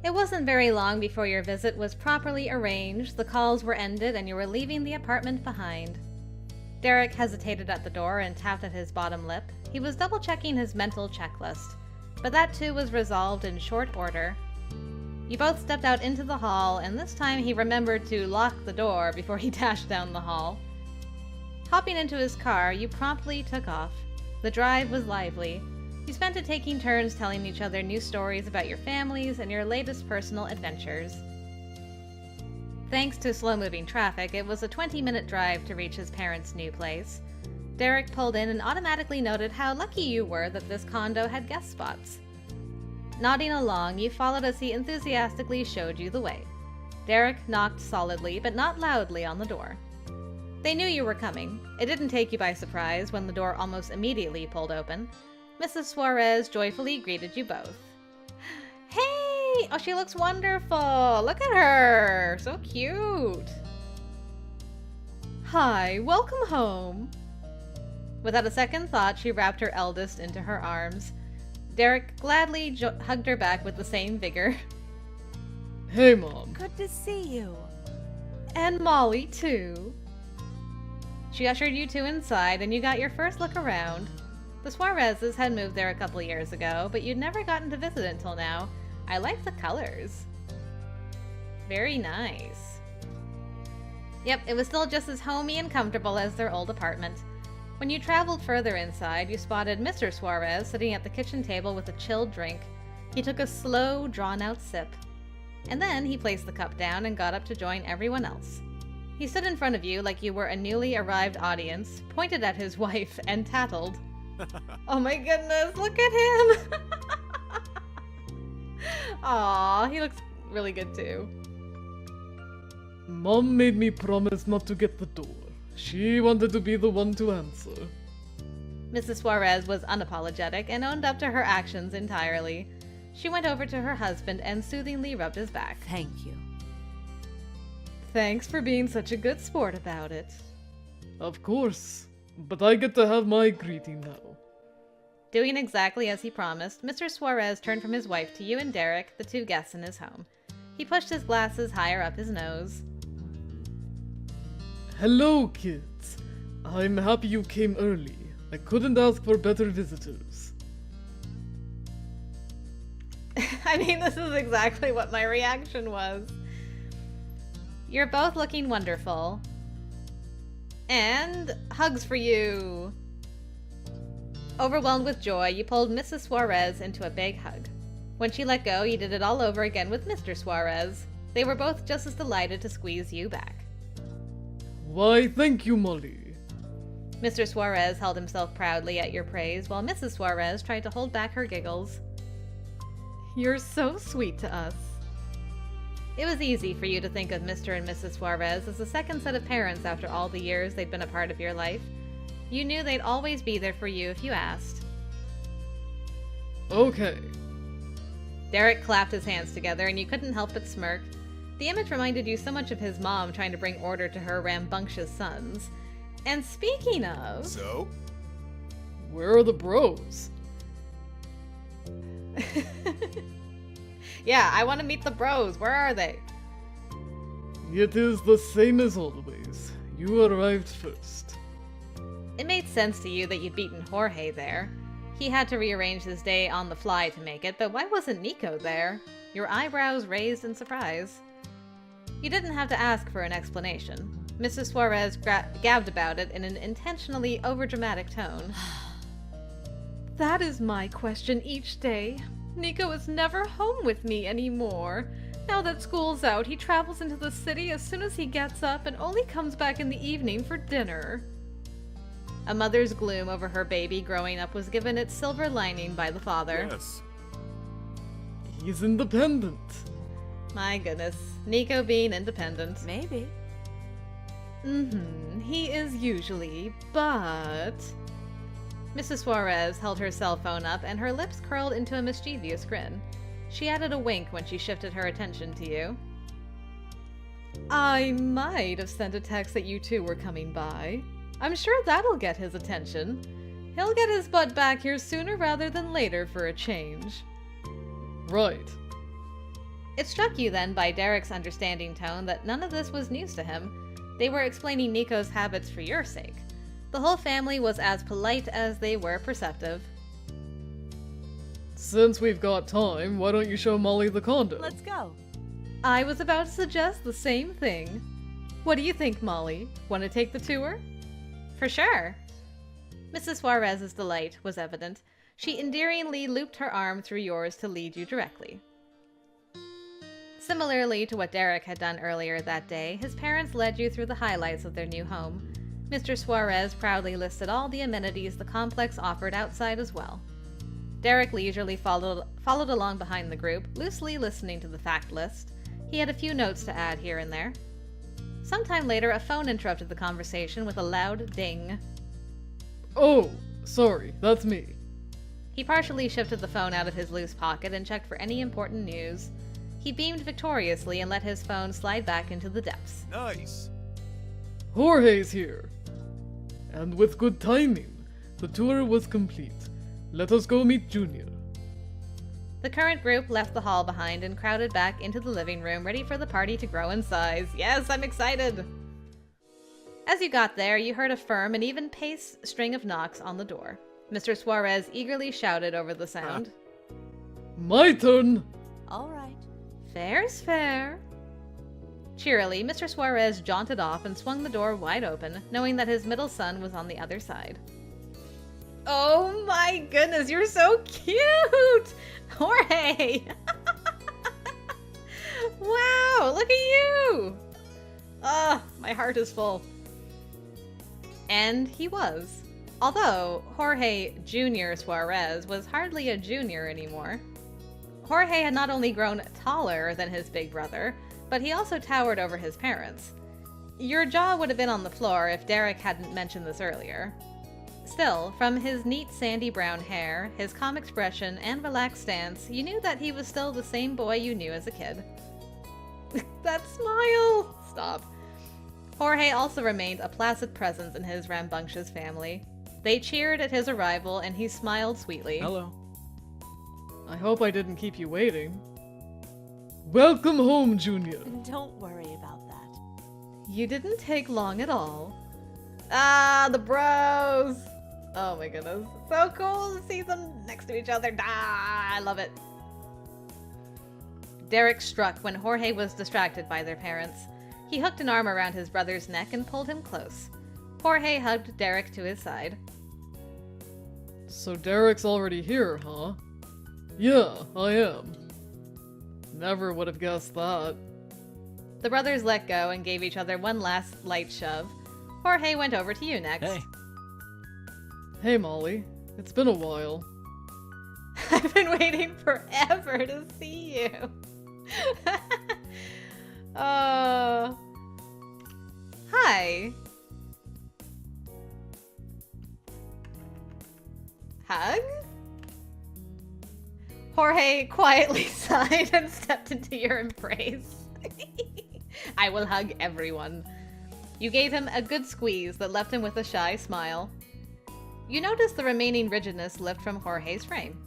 It wasn't very long before your visit was properly arranged, the calls were ended, and you were leaving the apartment behind. Derek hesitated at the door and tapped at his bottom lip. He was double-checking his mental checklist, but that too was resolved in short order. You both stepped out into the hall, and this time he remembered to lock the door before he dashed down the hall. Hopping into his car, you promptly took off. The drive was lively. You spent it taking turns telling each other new stories about your families and your latest personal adventures. Thanks to slow-moving traffic, it was a 20-minute drive to reach his parents' new place. Derek pulled in and automatically noted how lucky you were that this condo had guest spots. Nodding along, you followed as he enthusiastically showed you the way. Derek knocked solidly, but not loudly, on the door. They knew you were coming. It didn't take you by surprise when the door almost immediately pulled open. Mrs. Suarez joyfully greeted you both. Hey! Oh, she looks wonderful! Look at her! So cute! Hi, welcome home! Without a second thought, she wrapped her eldest into her arms. Derek gladly hugged her back with the same vigor. Hey, Mom. Good to see you. And Molly, too. She ushered you two inside, and you got your first look around. The Suarezes had moved there a couple years ago, but you'd never gotten to visit until now. I like the colors. Very nice. Yep, it was still just as homey and comfortable as their old apartment. When you traveled further inside, you spotted Mr. Suarez sitting at the kitchen table with a chilled drink. He took a slow, drawn-out sip. And then he placed the cup down and got up to join everyone else. He stood in front of you like you were a newly arrived audience, pointed at his wife, and tattled. Oh my goodness, look at him! Aw, he looks really good too. Mom made me promise not to get the door. She wanted to be the one to answer. Mrs. Suarez was unapologetic and owned up to her actions entirely. She went over to her husband and soothingly rubbed his back. Thank you. Thanks for being such a good sport about it. Of course, but I get to have my greeting now. Doing exactly as he promised, Mr. Suarez turned from his wife to you and Derek, the two guests in his home. He pushed his glasses higher up his nose. Hello, kids. I'm happy you came early. I couldn't ask for better visitors. I mean, this is exactly what my reaction was. You're both looking wonderful. And hugs for you. Overwhelmed with joy, you pulled Mrs. Suarez into a big hug. When she let go, you did it all over again with Mr. Suarez. They were both just as delighted to squeeze you back. Why, thank you, Molly. Mr. Suarez held himself proudly at your praise, while Mrs. Suarez tried to hold back her giggles. You're so sweet to us. It was easy for you to think of Mr. and Mrs. Suarez as a second set of parents after all the years they'd been a part of your life. You knew they'd always be there for you if you asked. Okay. Derek clapped his hands together, and you couldn't help but smirk. The image reminded you so much of his mom trying to bring order to her rambunctious sons. And speaking of... So? Where are the bros? Yeah, I want to meet the bros. Where are they? It is the same as always. You arrived first. It made sense to you that you'd beaten Jorge there. He had to rearrange his day on the fly to make it, but why wasn't Nico there? Your eyebrows raised in surprise. You didn't have to ask for an explanation. Mrs. Suarez gabbed about it in an intentionally overdramatic tone. That is my question each day. Nico is never home with me anymore. Now that school's out, he travels into the city as soon as he gets up and only comes back in the evening for dinner. A mother's gloom over her baby growing up was given its silver lining by the father. Yes. He's independent. My goodness, Nico being independent. Maybe. He is usually, but... Mrs. Suarez held her cell phone up and her lips curled into a mischievous grin. She added a wink when she shifted her attention to you. I might have sent a text that you two were coming by. I'm sure that'll get his attention. He'll get his butt back here sooner rather than later for a change. Right. It struck you then by Derek's understanding tone that none of this was news to him. They were explaining Nico's habits for your sake. The whole family was as polite as they were perceptive. Since we've got time, why don't you show Molly the condo? Let's go. I was about to suggest the same thing. What do you think, Molly? Want to take the tour? For sure. Mrs. Suarez's delight was evident. She endearingly looped her arm through yours to lead you directly. Similarly to what Derek had done earlier that day, his parents led you through the highlights of their new home. Mr. Suarez proudly listed all the amenities the complex offered outside as well. Derek leisurely followed along behind the group, loosely listening to the fact list. He had a few notes to add here and there. Sometime later, a phone interrupted the conversation with a loud ding. Oh, sorry, that's me. He partially shifted the phone out of his loose pocket and checked for any important news. He beamed victoriously and let his phone slide back into the depths. Nice. Jorge's here. And with good timing, the tour was complete. Let us go meet Junior. The current group left the hall behind and crowded back into the living room, ready for the party to grow in size. Yes, I'm excited! As you got there, you heard a firm and even paced string of knocks on the door. Mr. Suarez eagerly shouted over the sound. My turn! All right. Fair's fair. Cheerily, Mr. Suarez jaunted off and swung the door wide open, knowing that his middle son was on the other side. Oh my goodness, you're so cute! Jorge! Wow, look at you! Ugh, my heart is full. And he was. Although Jorge Jr. Suarez was hardly a junior anymore. Jorge had not only grown taller than his big brother, but he also towered over his parents. Your jaw would have been on the floor if Derek hadn't mentioned this earlier. Still, from his neat sandy brown hair, his calm expression, and relaxed stance, you knew that he was still the same boy you knew as a kid. That smile! Stop. Jorge also remained a placid presence in his rambunctious family. They cheered at his arrival, and he smiled sweetly. Hello. I hope I didn't keep you waiting. Welcome home, Junior. Don't worry about that. You didn't take long at all. Ah, the bros! Oh my goodness. So cool to see them next to each other. Ah, I love it. Derek struck when Jorge was distracted by their parents. He hooked an arm around his brother's neck and pulled him close. Jorge hugged Derek to his side. So Derek's already here, huh? Yeah, I am. Never would have guessed that. The brothers let go and gave each other one last light shove. Jorge went over to you next. Hey. Hey, Molly. It's been a while. I've been waiting forever to see you. Hi. Hug? Jorge quietly sighed and stepped into your embrace. I will hug everyone. You gave him a good squeeze that left him with a shy smile. You noticed the remaining rigidness lift from Jorge's frame.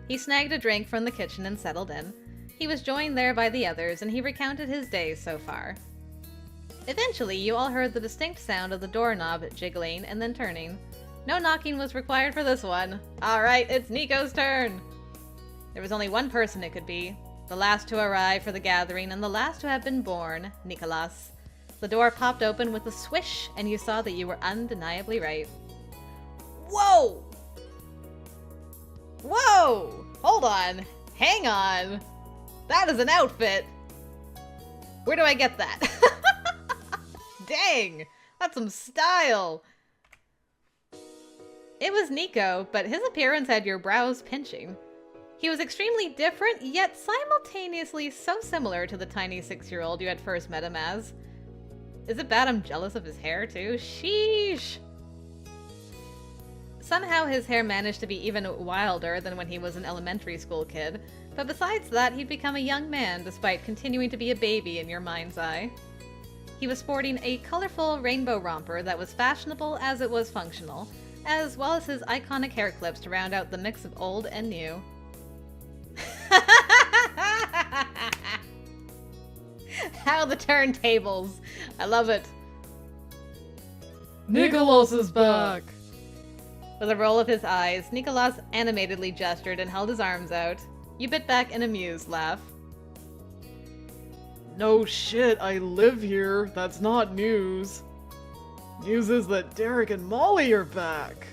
He snagged a drink from the kitchen and settled in. He was joined there by the others, and he recounted his days so far. Eventually, you all heard the distinct sound of the doorknob jiggling and then turning. No knocking was required for this one. Alright, it's Nico's turn! There was only one person it could be. The last to arrive for the gathering and the last to have been born, Nicolas. The door popped open with a swish, and you saw that you were undeniably right. Whoa! Whoa! Hold on. Hang on. That is an outfit. Where do I get that? Dang! That's some style! It was Nico, but his appearance had your brows pinching. He was extremely different, yet simultaneously so similar to the tiny 6-year-old you had first met him as. Is it bad I'm jealous of his hair, too? Sheesh! Somehow his hair managed to be even wilder than when he was an elementary school kid, but besides that, he'd become a young man despite continuing to be a baby in your mind's eye. He was sporting a colorful rainbow romper that was fashionable as it was functional, as well as his iconic hair clips to round out the mix of old and new. How the turntables! I love it. Nicholas is back! With a roll of his eyes, Nicholas animatedly gestured and held his arms out. You bit back an amused laugh. No shit, I live here. That's not news. News is that Derek and Molly are back.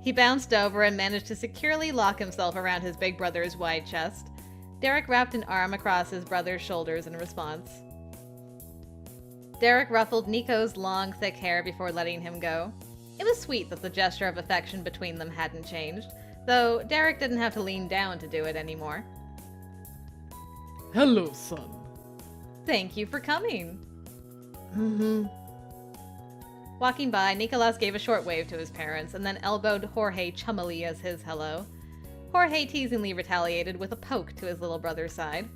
He bounced over and managed to securely lock himself around his big brother's wide chest. Derek wrapped an arm across his brother's shoulders in response. Derek ruffled Nico's long, thick hair before letting him go. It was sweet that the gesture of affection between them hadn't changed, though Derek didn't have to lean down to do it anymore. Hello, son. Thank you for coming. Mm-hmm. Walking by, Nicholas gave a short wave to his parents and then elbowed Jorge chummily as his hello. Jorge teasingly retaliated with a poke to his little brother's side.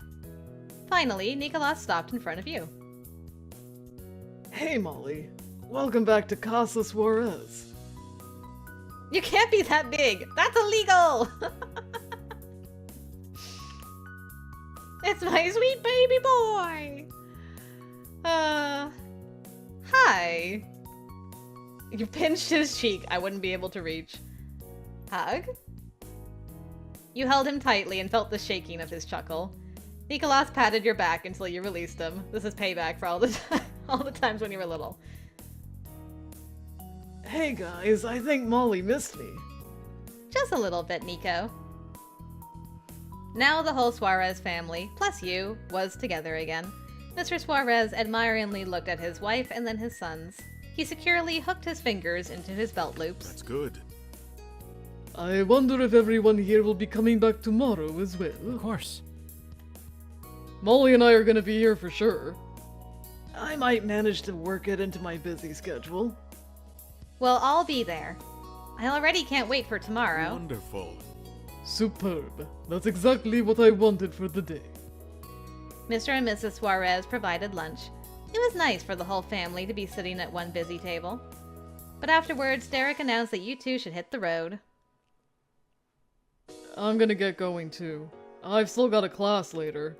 Finally, Nicholas stopped in front of you. Hey, Molly. Welcome back to Casa Suarez. You can't be that big! That's illegal! It's my sweet baby boy! Hi. You pinched his cheek. I wouldn't be able to reach. Hug? You held him tightly and felt the shaking of his chuckle. Nicholas patted your back until you released him. This is payback for all the times when you were little. Hey guys, I think Molly missed me. Just a little bit, Nico. Now the whole Suarez family, plus you, was together again. Mr. Suarez admiringly looked at his wife and then his sons. He securely hooked his fingers into his belt loops. That's good. I wonder if everyone here will be coming back tomorrow as well. Of course. Molly and I are gonna be here for sure. I might manage to work it into my busy schedule. We'll all be there. I already can't wait for tomorrow. Wonderful. Superb. That's exactly what I wanted for the day. Mr. and Mrs. Suarez provided lunch. It was nice for the whole family to be sitting at one busy table. But afterwards, Derek announced that you two should hit the road. I'm gonna get going too. I've still got a class later.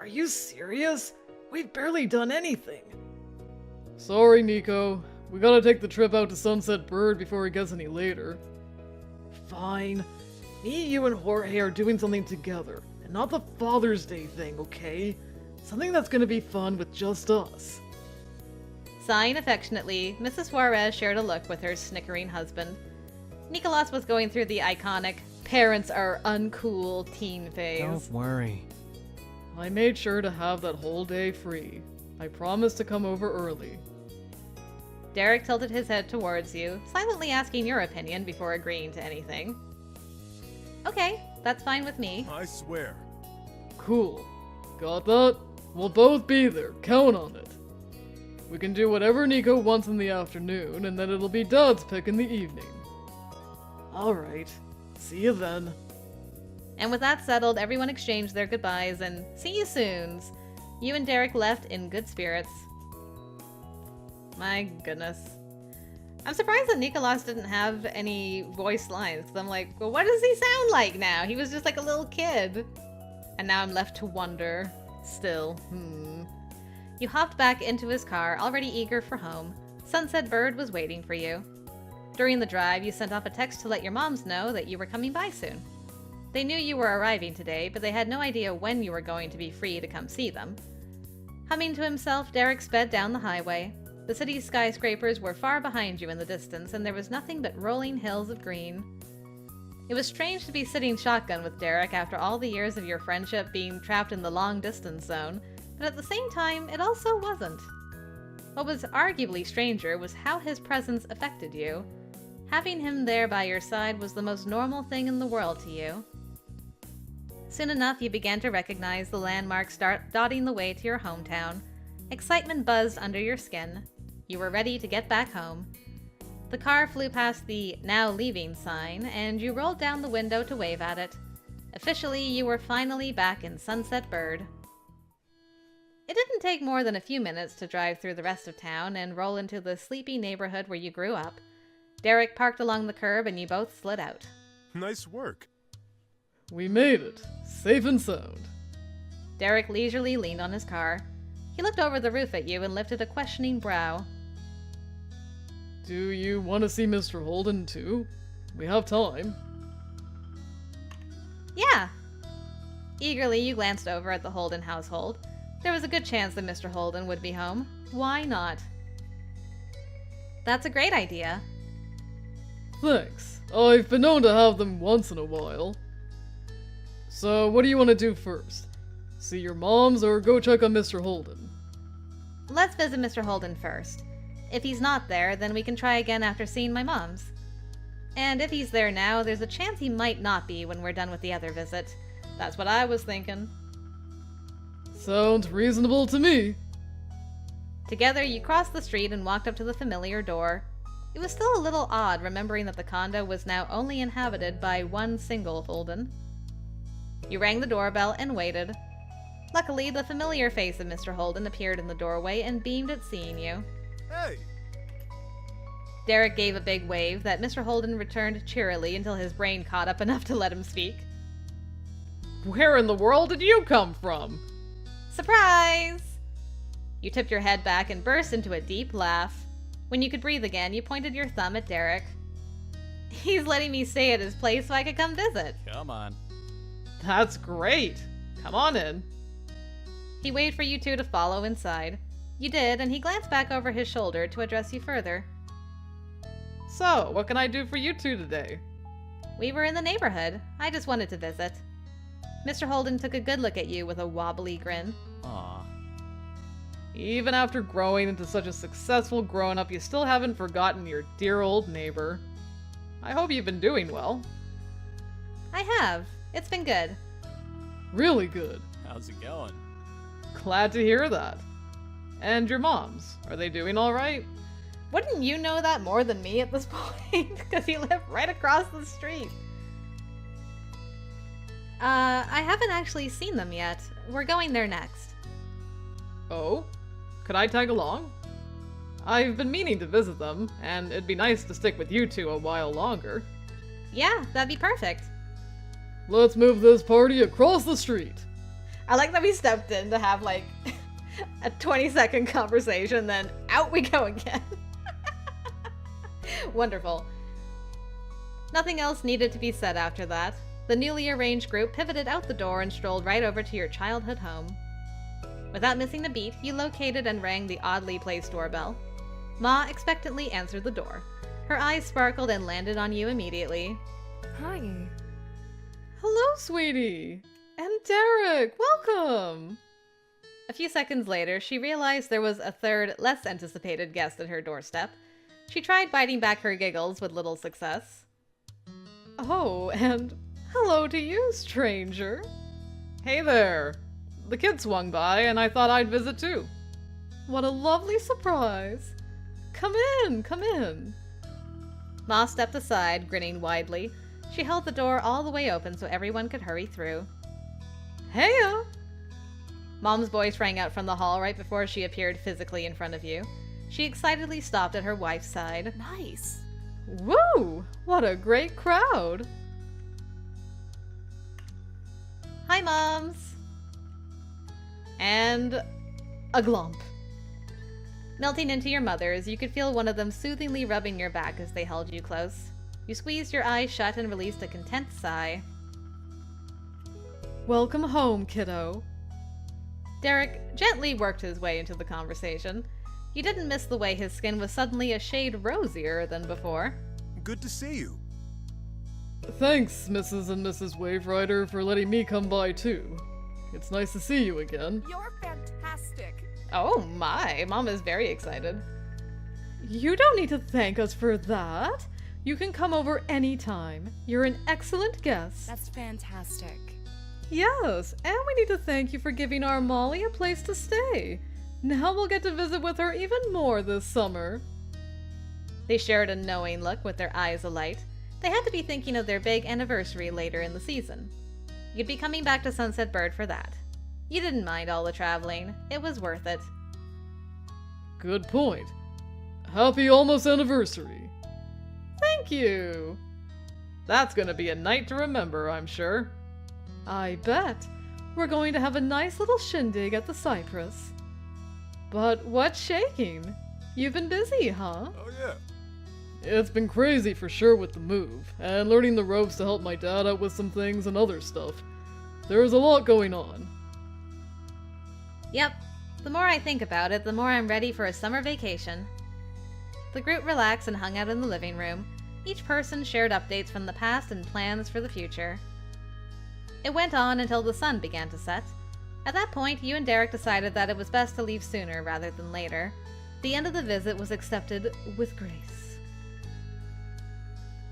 Are you serious? We've barely done anything. Sorry, Nico. We gotta take the trip out to Sunset Bird before it gets any later. Fine. Me, you, and Jorge are doing something together, and not the Father's Day thing, okay? Something that's gonna be fun with just us. Sighing affectionately, Mrs. Suarez shared a look with her snickering husband. Nicholas was going through the iconic parents are uncool teen phase. Don't worry. I made sure to have that whole day free. I promised to come over early. Derek tilted his head towards you, silently asking your opinion before agreeing to anything. Okay, that's fine with me. I swear. Cool. Got that? We'll both be there, count on it. We can do whatever Nico wants in the afternoon, and then it'll be Dad's pick in the evening. Alright. See you then. And with that settled, everyone exchanged their goodbyes and see you soons. You and Derek left in good spirits. My goodness. I'm surprised that Nicholas didn't have any voice lines, because I'm like, well, what does he sound like now? He was just like a little kid. And now I'm left to wonder. Still, You hopped back into his car, already eager for home. Sunset Bird was waiting for you. During the drive, you sent off a text to let your moms know that you were coming by soon. They knew you were arriving today, but they had no idea when you were going to be free to come see them. Humming to himself, Derek sped down the highway. The city's skyscrapers were far behind you in the distance, and there was nothing but rolling hills of green. It was strange to be sitting shotgun with Derek after all the years of your friendship being trapped in the long-distance zone, but at the same time, it also wasn't. What was arguably stranger was how his presence affected you. Having him there by your side was the most normal thing in the world to you. Soon enough, you began to recognize the landmarks dotting the way to your hometown. Excitement buzzed under your skin. You were ready to get back home. The car flew past the "Now Leaving" sign, and you rolled down the window to wave at it. Officially, you were finally back in Sunset Bird. It didn't take more than a few minutes to drive through the rest of town and roll into the sleepy neighborhood where you grew up. Derek parked along the curb and you both slid out. Nice work. We made it. Safe and sound. Derek leisurely leaned on his car. He looked over the roof at you and lifted a questioning brow. Do you want to see Mr. Holden too? We have time. Yeah. Eagerly, you glanced over at the Holden household. There was a good chance that Mr. Holden would be home. Why not? That's a great idea. Thanks. I've been known to have them once in a while. So, what do you want to do first? See your moms or go check on Mr. Holden? Let's visit Mr. Holden first. If he's not there, then we can try again after seeing my mom's. And if he's there now, there's a chance he might not be when we're done with the other visit. That's what I was thinking. Sounds reasonable to me. Together, you crossed the street and walked up to the familiar door. It was still a little odd remembering that the condo was now only inhabited by one single Holden. You rang the doorbell and waited. Luckily, the familiar face of Mr. Holden appeared in the doorway and beamed at seeing you. Hey! Derek gave a big wave that Mr. Holden returned cheerily until his brain caught up enough to let him speak. Where in the world did you come from? Surprise! You tipped your head back and burst into a deep laugh. When you could breathe again, you pointed your thumb at Derek. He's letting me stay at his place so I could come visit. Come on. That's great. Come on in. He waited for you two to follow inside. You did, and he glanced back over his shoulder to address you further. So, what can I do for you two today? We were in the neighborhood. I just wanted to visit. Mr. Holden took a good look at you with a wobbly grin. Aw. Even after growing into such a successful grown-up, you still haven't forgotten your dear old neighbor. I hope you've been doing well. I have. It's been good. Really good. How's it going? Glad to hear that. And your moms, are they doing all right? Wouldn't you know that more than me at this point? Because you live right across the street. I haven't actually seen them yet. We're going there next. Oh? Could I tag along? I've been meaning to visit them, and it'd be nice to stick with you two a while longer. Yeah, that'd be perfect. Let's move this party across the street. I like that we stepped in to have like a 20-second conversation, then out we go again. Wonderful. Nothing else needed to be said after that. The newly arranged group pivoted out the door and strolled right over to your childhood home. Without missing a beat, you located and rang the oddly placed doorbell. Ma expectantly answered the door. Her eyes sparkled and landed on you immediately. Hi. Hello, sweetie. And Derek, welcome. A few seconds later, she realized there was a third, less anticipated guest at her doorstep. She tried biting back her giggles with little success. Oh, and hello to you, stranger. Hey there. The kid swung by, and I thought I'd visit too. What a lovely surprise. Come in, come in. Ma stepped aside, grinning widely. She held the door all the way open so everyone could hurry through. Heya! Mom's voice rang out from the hall right before she appeared physically in front of you. She excitedly stopped at her wife's side. Nice. Woo! What a great crowd! Hi, Moms! And a glomp. Melting into your mothers, you could feel one of them soothingly rubbing your back as they held you close. You squeezed your eyes shut and released a content sigh. Welcome home, kiddo. Derek gently worked his way into the conversation. You didn't miss the way his skin was suddenly a shade rosier than before. Good to see you. Thanks, Mrs. and Mrs. Waverider, for letting me come by too. It's nice to see you again. You're fantastic. Oh my, Mom is very excited. You don't need to thank us for that. You can come over anytime. You're an excellent guest. That's fantastic. Yes, and we need to thank you for giving our Molly a place to stay. Now we'll get to visit with her even more this summer. They shared a knowing look with their eyes alight. They had to be thinking of their big anniversary later in the season. You'd be coming back to Sunset Bird for that. You didn't mind all the traveling. It was worth it. Good point. Happy almost anniversary. Thank you. That's gonna be a night to remember, I'm sure. I bet. We're going to have a nice little shindig at the Cypress. But what's shaking? You've been busy, huh? Oh, yeah. It's been crazy for sure with the move, and learning the ropes to help my dad out with some things and other stuff. There's a lot going on. Yep. The more I think about it, the more I'm ready for a summer vacation. The group relaxed and hung out in the living room. Each person shared updates from the past and plans for the future. It went on until the sun began to set. At that point, you and Derek decided that it was best to leave sooner rather than later. The end of the visit was accepted with grace.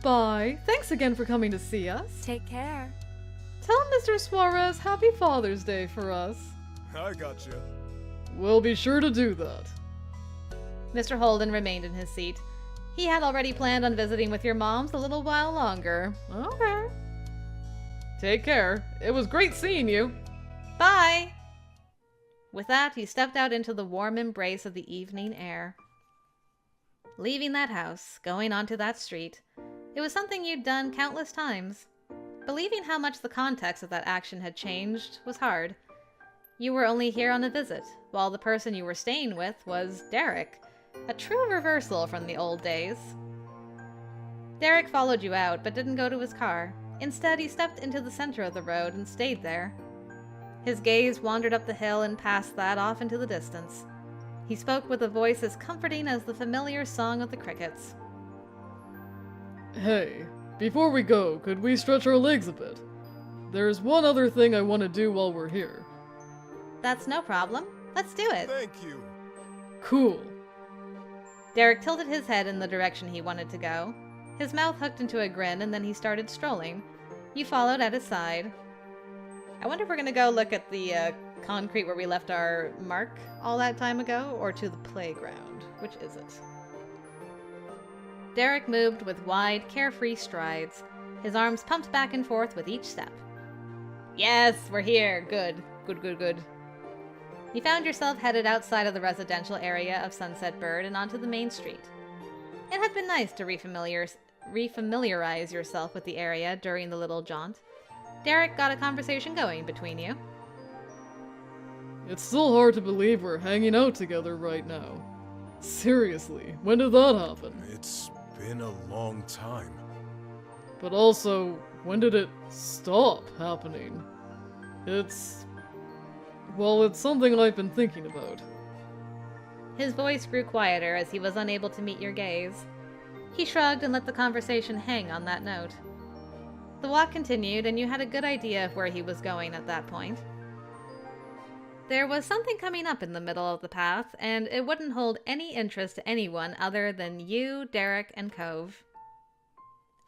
Bye. Thanks again for coming to see us. Take care. Tell Mr. Suarez Happy Father's Day for us. I gotcha. We'll be sure to do that. Mr. Holden remained in his seat. He had already planned on visiting with your moms a little while longer. Okay. Take care. It was great seeing you. Bye! With that, he stepped out into the warm embrace of the evening air. Leaving that house, going onto that street, it was something you'd done countless times. Believing how much the context of that action had changed was hard. You were only here on a visit, while the person you were staying with was Derek, a true reversal from the old days. Derek followed you out, but didn't go to his car. Instead, he stepped into the center of the road and stayed there. His gaze wandered up the hill and past that off into the distance. He spoke with a voice as comforting as the familiar song of the crickets. Hey, before we go, could we stretch our legs a bit? There's one other thing I want to do while we're here. That's no problem. Let's do it. Thank you. Cool. Derek tilted his head in the direction he wanted to go. His mouth hooked into a grin, and then he started strolling. You followed at his side. I wonder if we're gonna go look at the concrete where we left our mark all that time ago, or to the playground. Which is it? Derek moved with wide, carefree strides. His arms pumped back and forth with each step. Yes, we're here. Good. Good, good, good. You found yourself headed outside of the residential area of Sunset Bird and onto the main street. It had been nice to refamiliarize yourself with the area during the little jaunt. Derek got a conversation going between you. It's still hard to believe we're hanging out together right now. Seriously, when did that happen? It's been a long time. But also, when did it stop happening? Well, it's something I've been thinking about. His voice grew quieter as he was unable to meet your gaze. He shrugged and let the conversation hang on that note. The walk continued, and you had a good idea of where he was going at that point. There was something coming up in the middle of the path, and it wouldn't hold any interest to anyone other than you, Derek, and Cove.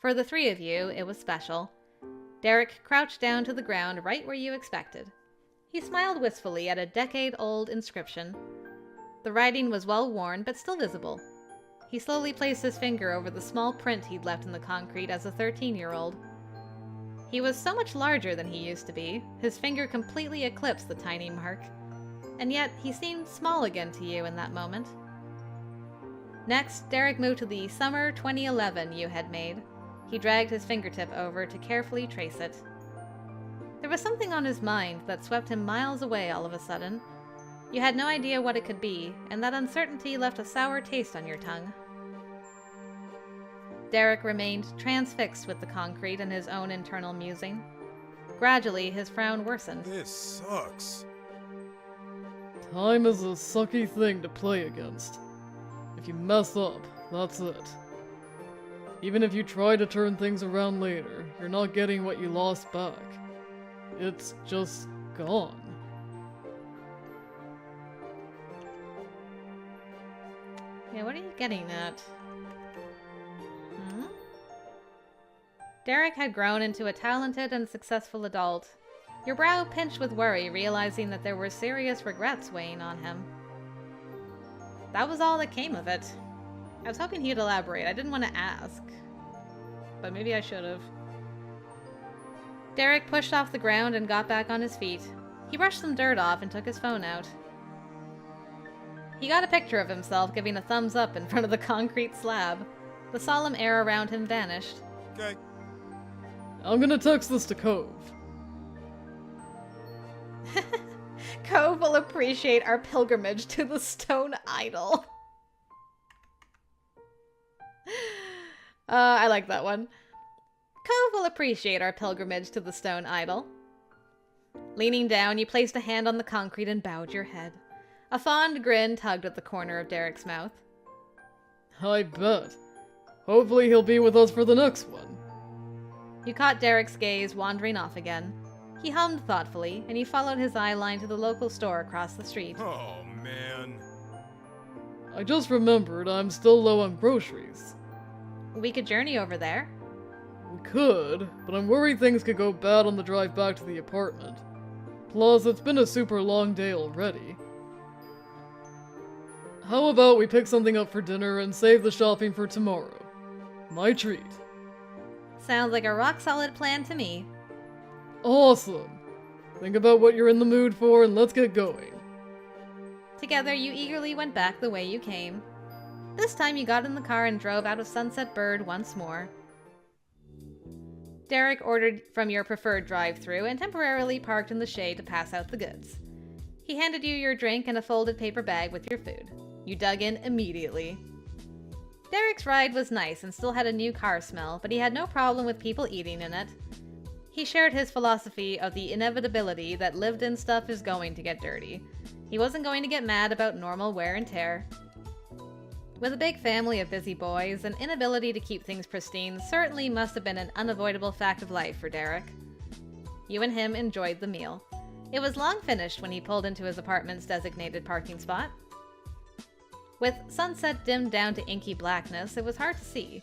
For the three of you, it was special. Derek crouched down to the ground right where you expected. He smiled wistfully at a decade-old inscription. The writing was well worn, but still visible. He slowly placed his finger over the small print he'd left in the concrete as a 13-year-old. He was so much larger than he used to be, his finger completely eclipsed the tiny mark, and yet he seemed small again to you in that moment. Next, Derek moved to the summer 2011 you had made. He dragged his fingertip over to carefully trace it. There was something on his mind that swept him miles away all of a sudden. You had no idea what it could be, and that uncertainty left a sour taste on your tongue. Derek remained transfixed with the concrete and his own internal musing. Gradually, his frown worsened. This sucks. Time is a sucky thing to play against. If you mess up, that's it. Even if you try to turn things around later, you're not getting what you lost back. It's just gone. Yeah, what are you getting at? Derek had grown into a talented and successful adult. Your brow pinched with worry, realizing that there were serious regrets weighing on him. That was all that came of it. I was hoping he'd elaborate. I didn't want to ask, but maybe I should have. Derek pushed off the ground and got back on his feet. He brushed some dirt off and took his phone out. He got a picture of himself giving a thumbs up in front of the concrete slab. The solemn air around him vanished. Okay. I'm gonna text this to Cove. Cove will appreciate our pilgrimage to the stone idol. I like that one. Cove will appreciate our pilgrimage to the stone idol. Leaning down, you placed a hand on the concrete and bowed your head. A fond grin tugged at the corner of Derek's mouth. I bet. Hopefully he'll be with us for the next one. You caught Derek's gaze wandering off again. He hummed thoughtfully, and you followed his eye line to the local store across the street. Oh, man. I just remembered I'm still low on groceries. We could journey over there. We could, but I'm worried things could go bad on the drive back to the apartment. Plus, it's been a super long day already. How about we pick something up for dinner and save the shopping for tomorrow? My treat. Sounds like a rock-solid plan to me. Awesome! Think about what you're in the mood for and let's get going. Together, you eagerly went back the way you came. This time you got in the car and drove out of Sunset Bird once more. Derek ordered from your preferred drive-thru and temporarily parked in the shade to pass out the goods. He handed you your drink and a folded paper bag with your food. You dug in immediately. Derek's ride was nice and still had a new car smell, but he had no problem with people eating in it. He shared his philosophy of the inevitability that lived-in stuff is going to get dirty. He wasn't going to get mad about normal wear and tear. With a big family of busy boys, an inability to keep things pristine certainly must have been an unavoidable fact of life for Derek. You and him enjoyed the meal. It was long finished when he pulled into his apartment's designated parking spot. With sunset dimmed down to inky blackness, it was hard to see.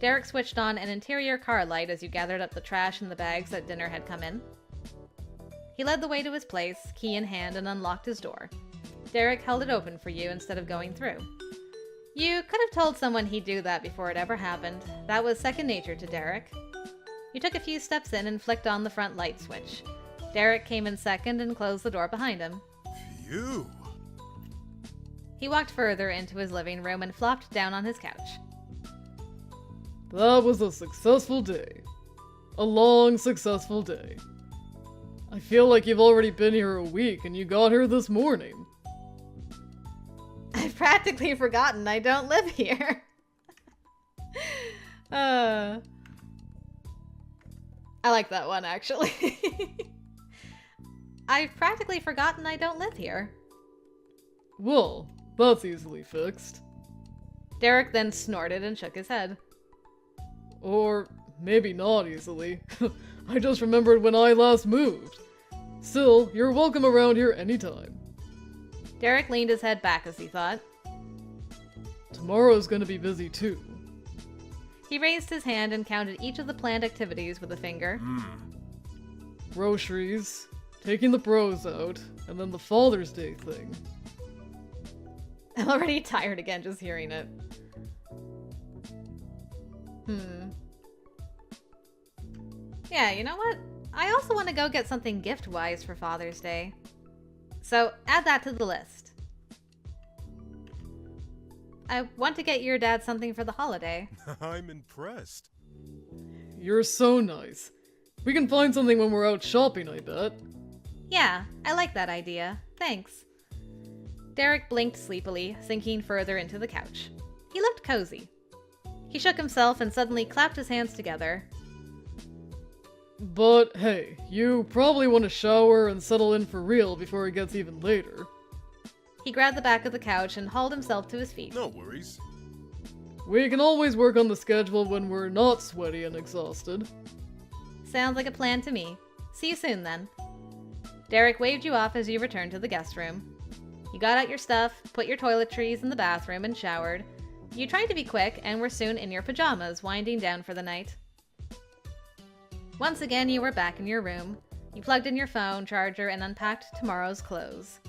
Derek switched on an interior car light as you gathered up the trash and the bags that dinner had come in. He led the way to his place, key in hand, and unlocked his door. Derek held it open for you instead of going through. You could have told someone he'd do that before it ever happened. That was second nature to Derek. You took a few steps in and flicked on the front light switch. Derek came in second and closed the door behind him. Phew. He walked further into his living room and flopped down on his couch. That was a successful day. A long, successful day. I feel like you've already been here a week and you got here this morning. I've practically forgotten I don't live here. I like that one, actually. I've practically forgotten I don't live here. Well, that's easily fixed. Derek then snorted and shook his head. Or maybe not easily. I just remembered when I last moved. Still, you're welcome around here anytime. Derek leaned his head back as he thought. Tomorrow's gonna be busy too. He raised his hand and counted each of the planned activities with a finger. Groceries, taking the bros out, and then the Father's Day thing. I'm already tired again just hearing it. Yeah, you know what? I also want to go get something gift-wise for Father's Day. So, add that to the list. I want to get your dad something for the holiday. I'm impressed. You're so nice. We can find something when we're out shopping, I bet. Yeah, I like that idea. Thanks. Derek blinked sleepily, sinking further into the couch. He looked cozy. He shook himself and suddenly clapped his hands together. But hey, you probably want to shower and settle in for real before it gets even later. He grabbed the back of the couch and hauled himself to his feet. No worries. We can always work on the schedule when we're not sweaty and exhausted. Sounds like a plan to me. See you soon, then. Derek waved you off as you returned to the guest room. You got out your stuff, put your toiletries in the bathroom, and showered. You tried to be quick and were soon in your pajamas, winding down for the night. Once again, you were back in your room. You plugged in your phone charger and unpacked tomorrow's clothes.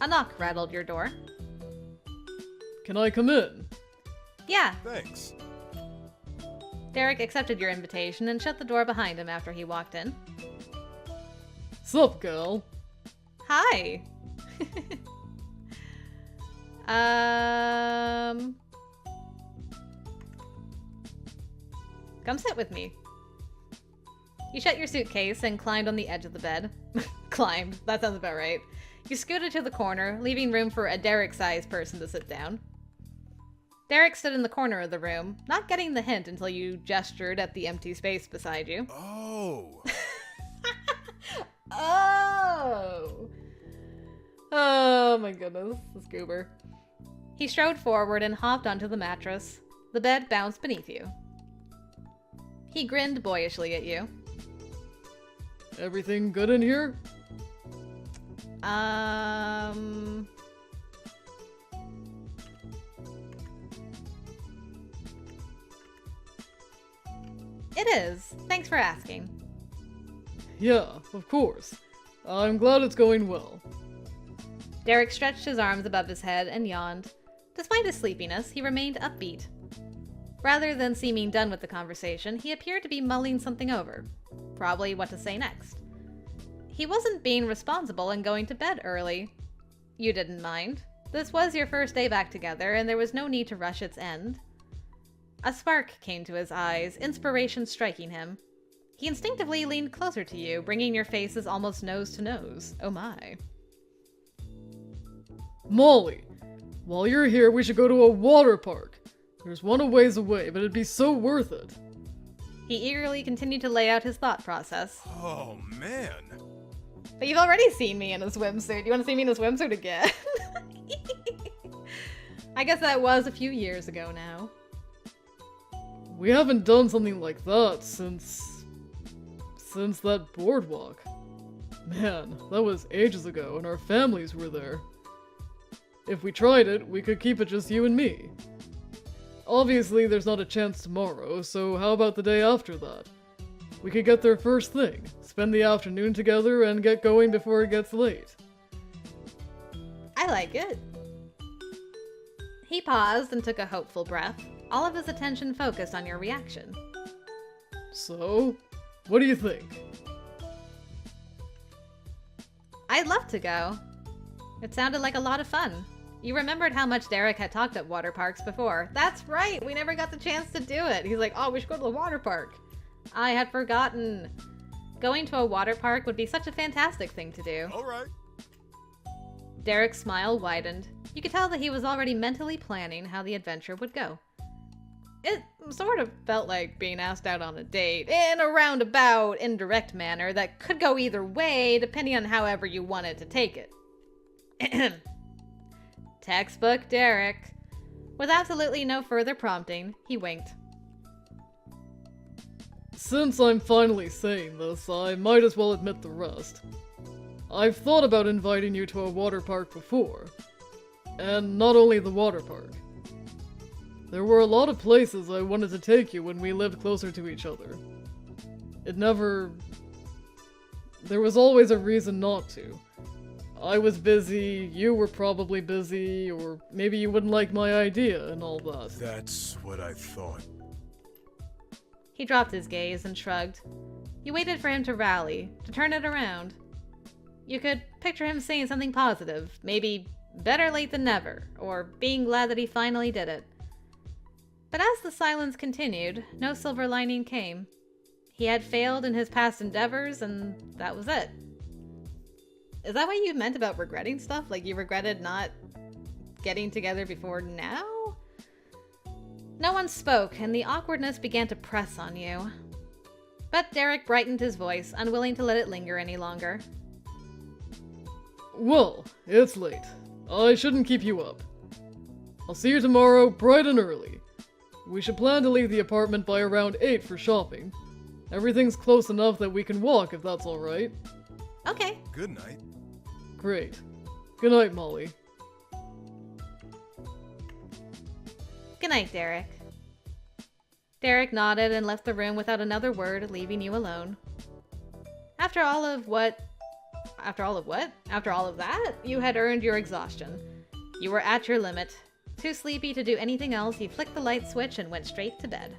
A knock rattled your door. Can I come in? Yeah. Thanks. Derek accepted your invitation and shut the door behind him after he walked in. Sup, gal? Hi. Come sit with me. You shut your suitcase and climbed on the edge of the bed. Climbed, that sounds about right. You scooted to the corner, leaving room for a Derek-sized person to sit down. Derek stood in the corner of the room, not getting the hint until you gestured at the empty space beside you. Oh. Oh! Oh my goodness, this goober. He strode forward and hopped onto the mattress. The bed bounced beneath you. He grinned boyishly at you. Everything good in here? It is. Thanks for asking. Yeah, of course. I'm glad it's going well. Derek stretched his arms above his head and yawned. Despite his sleepiness, he remained upbeat. Rather than seeming done with the conversation, he appeared to be mulling something over. Probably what to say next. He wasn't being responsible and going to bed early. You didn't mind. This was your first day back together, and there was no need to rush its end. A spark came to his eyes, inspiration striking him. He instinctively leaned closer to you, bringing your faces almost nose to nose. Oh my. Molly, while you're here, we should go to a water park. There's one a ways away, but it'd be so worth it. He eagerly continued to lay out his thought process. Oh, man. But you've already seen me in a swimsuit. You want to see me in a swimsuit again? I guess that was a few years ago now. We haven't done something like that since that boardwalk. Man, that was ages ago, and our families were there. If we tried it, we could keep it just you and me. Obviously, there's not a chance tomorrow, so how about the day after that? We could get there first thing, spend the afternoon together, and get going before it gets late. I like it. He paused and took a hopeful breath, all of his attention focused on your reaction. So, what do you think? I'd love to go. It sounded like a lot of fun. You remembered how much Derek had talked at water parks before. That's right, we never got the chance to do it. He's like, oh, we should go to the water park. I had forgotten. Going to a water park would be such a fantastic thing to do. All right. Derek's smile widened. You could tell that he was already mentally planning how the adventure would go. It sort of felt like being asked out on a date, in a roundabout, indirect manner that could go either way, depending on however you wanted to take it. Textbook Derek. With absolutely no further prompting, he winked. Since I'm finally saying this, I might as well admit the rest. I've thought about inviting you to a water park before. And not only the water park. There were a lot of places I wanted to take you when we lived closer to each other. There was always a reason not to. I was busy, you were probably busy, or maybe you wouldn't like my idea and all that. That's what I thought. He dropped his gaze and shrugged. You waited for him to rally, to turn it around. You could picture him saying something positive, maybe better late than never, or being glad that he finally did it. But as the silence continued, no silver lining came. He had failed in his past endeavors, and that was it. Is that what you meant about regretting stuff? Like you regretted not getting together before now? No one spoke, and the awkwardness began to press on you. But Derek brightened his voice, unwilling to let it linger any longer. Well, it's late. I shouldn't keep you up. I'll see you tomorrow, bright and early. We should plan to leave the apartment by around 8 for shopping. Everything's close enough that we can walk if that's alright. Okay. Good night. Great. Good night, Molly. Good night, Derek. Derek nodded and left the room without another word, leaving you alone. After all of that, you had earned your exhaustion. You were at your limit. Too sleepy to do anything else, you flicked the light switch and went straight to bed.